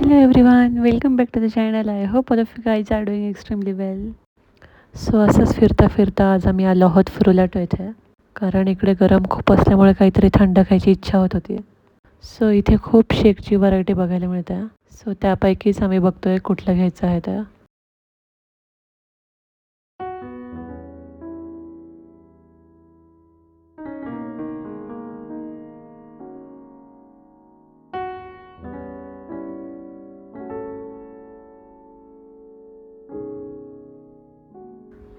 Hello everyone, welcome back to the channel. I hope all of you guys are doing extremely well. So असंच फिरता फिरता आज आम्ही आलो आहोत फुरुलाटो इथे, कारण इकडे गरम खूप असल्यामुळे काहीतरी थंड खायची इच्छा होत होती. सो इथे खूप शेकची व्हरायटी बघायला मिळते. सो त्यापैकीच आम्ही बघतोय कुठलं घ्यायचं आहे ते.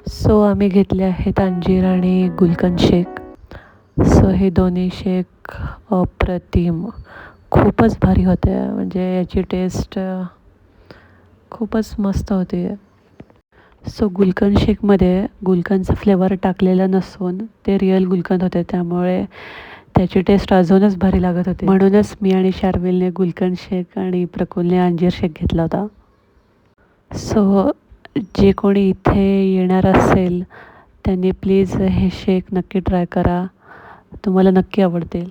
सो आम्ही घेतले आहेत अंजीर आणि गुलकंद शेक. सो हे दोन्ही शेक अप्रतिम, खूपच भारी होते. म्हणजे याची टेस्ट खूपच मस्त होती. सो गुलकंद शेकमध्ये गुलकंदचं फ्लेवर टाकलेला नसून ते रिअल गुलकंद होते, त्यामुळे त्याची टेस्ट अजूनच भारी लागत होती. म्हणूनच मी आणि शार्विलने गुलकंद शेक आणि प्रकुलने अंजीर शेक घेतला होता. सो जे कोणी इथे येणार असेल त्यांनी प्लीज हे शेक नक्की ट्राय करा, तुम्हाला नक्की आवडतील.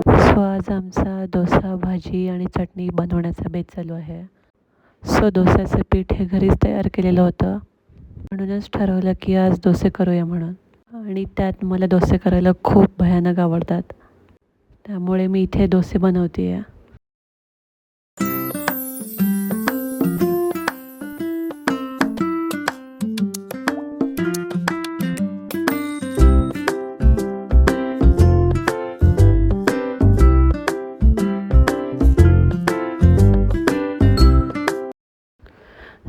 सो आज आमचा डोसा, भाजी आणि चटणी बनवण्याचा बेत चालू आहे. सो डोस्याचं पीठ हे घरीच तयार केलेलं होतं, म्हणूनच ठरवलं की आज डोसे करूया म्हणून. आणि त्यात मला डोसे करायला खूप भयानक आवडतात, त्यामुळे मी इथे डोसे बनवते आहे.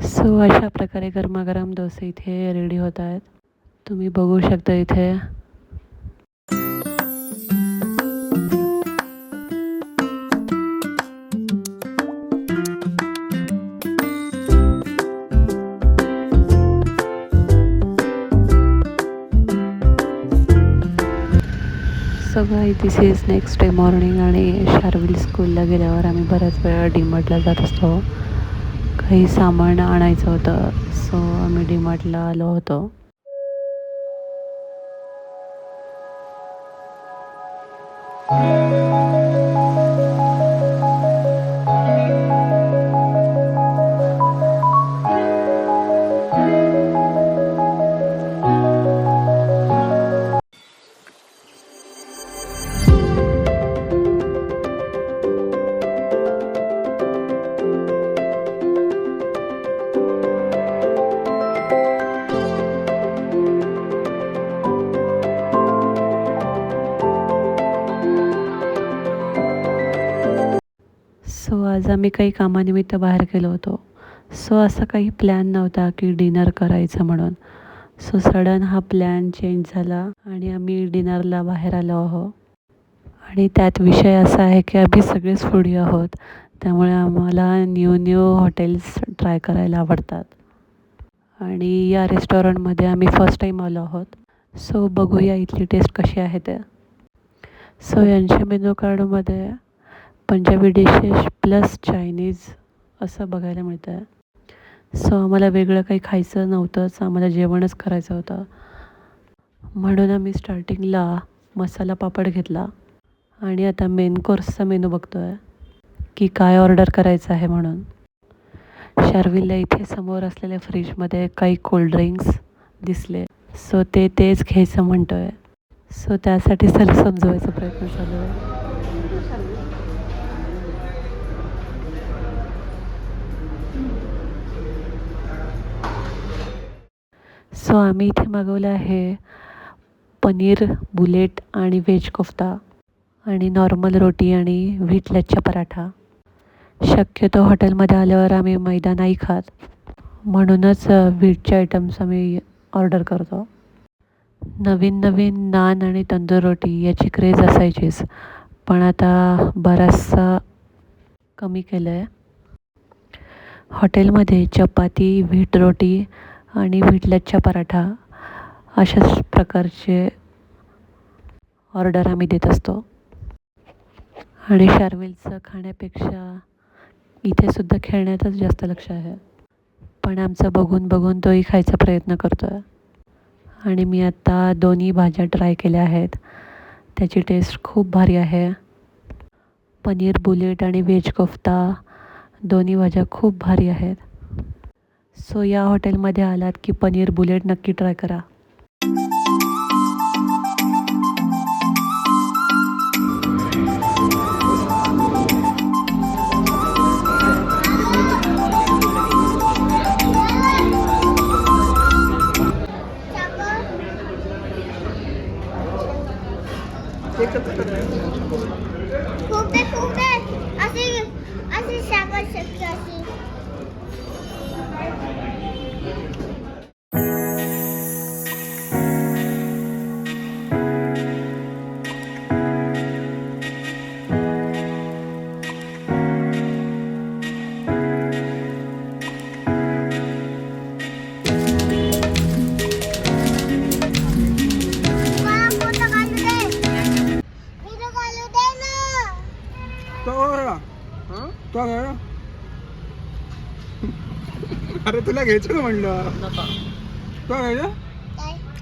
सो अशा प्रकारे गरमागरम डोसे इथे रेडी होत आहेत. तुम्ही बघू शकता इथे. So guys, this is next day morning आणि शार्विल स्कूलला गेल्यावर आम्ही बऱ्याच वेळा डीमार्टला जात असतो. काही सामान आणायचं होतं, सो आम्ही डीमार्टला आलो होतो. सो आज आम्ही काही कामानिमित्त बाहेर गेलो होतो. सो असा काही प्लॅन नव्हता की डिनर करायचं म्हणून. सो सडन हा प्लॅन चेंज झाला आणि आम्ही डिनरला बाहेर आलो आहोत. आणि त्यात विषय असा आहे की आम्ही सगळेच फूडी आहोत, त्यामुळे आम्हाला न्यू हॉटेल्स ट्राय करायला आवडतात. आणि या रेस्टॉरंटमध्ये आम्ही फर्स्ट टाईम आलो आहोत. सो बघूया इथली टेस्ट कशी आहे ते. सो यांच्या मेनू कार्डमध्ये पंजाबी डिशेस प्लस चायनीज असं बघायला मिळतं आहे. सो आम्हाला वेगळं काही खायचं नव्हतंच, आम्हाला जेवणच करायचं होतं. म्हणून आम्ही स्टार्टिंगला मसाला पापड घेतला आणि आता मेन कोर्सचा मेनू बघतो आहे की काय ऑर्डर करायचं आहे म्हणून. शार्विलला इथे समोर असलेल्या फ्रीजमध्ये काही कोल्ड्रिंक्स दिसले, सो तेच घ्यायचं म्हणतो आहे. सो त्यासाठी त्याला समजवायचा प्रयत्न चालू आहे. सो आम्ही इथे मागवलं आहे पनीर बुलेट आणि व्हेज कोफ्ता आणि नॉर्मल रोटी आणि व्हीट लच्छा पराठा. शक्यतो हॉटेलमध्ये आल्यावर आम्ही मैदा नाही खात, म्हणूनच व्हीटचे आयटम्स आम्ही ऑर्डर करतो. नवीन नान आणि तंदूर रोटी याची क्रेज असायचीच, पण आता बराचसा कमी केलं आहे. हॉटेलमध्ये चपाती, व्हीट रोटी आणि व्हीट लच्छा पराठा अशाच प्रकारचे ऑर्डर आम्ही देत असतो. आणि शार्विलचं खाण्यापेक्षा इथे सुद्धा खेळण्यातच जास्त लक्ष आहे. पण आमचं बघून बघून तोही खायचा प्रयत्न करतो आहे. आणि मी आत्ता दोन्ही भाज्या ट्राय केल्या आहेत. त्याची टेस्ट खूप भारी आहे. पनीर बुलेट आणि व्हेज कोफ्ता दोन्ही भाज्या खूप भारी आहेत. सो या हॉटेलमध्ये आलात की पनीर बुलेट नक्की ट्राय करा. अरे तुला घ्यायचं का म्हणलं? का घ्यायचं?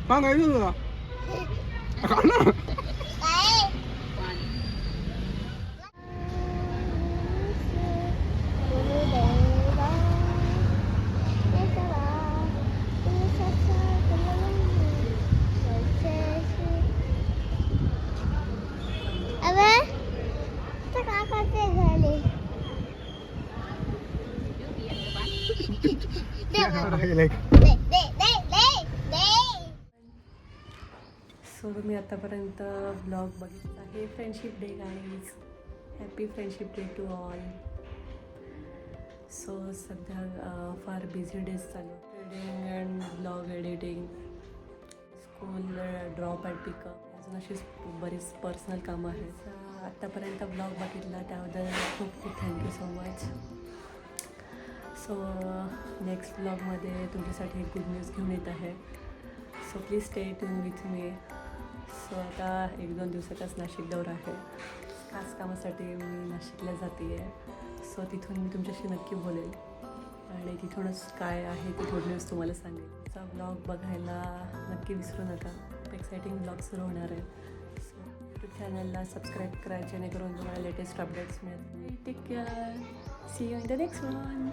का घ्यायचं तुला? सो तुम्ही आतापर्यंत ब्लॉग बघितला आहे. Friendship day guys. Happy friendship day to all. So सध्या फार बिझी डेज चालू. Trading and blog editing, school drop and pickup, अजून अशीच बरीच पर्सनल कामं आहेत. आत्तापर्यंत ब्लॉग बघितला त्याबद्दल खूप खूप thank you so much. So next ब्लॉगमध्ये तुमच्यासाठी एक गुड न्यूज घेऊन येत आहे. So please stay tune with me. So आता 1-2 दिवसाचाच नाशिक दौरा आहे. खास कामासाठी मी नाशिकला जाते आहे. सो तिथून मी तुमच्याशी नक्की बोलेल आणि तिथूनच काय आहे ती गुड न्यूज तुम्हाला सांगेल. तुमचा ब्लॉग बघायला नक्की विसरू नका. एक्सायटिंग ब्लॉग सुरू होणार आहे. सो यूट्यूब चॅनलला सबस्क्राईब करा जेणेकरून तुम्हाला लेटेस्ट अपडेट्स मिळतील. Take care. See you in the next one.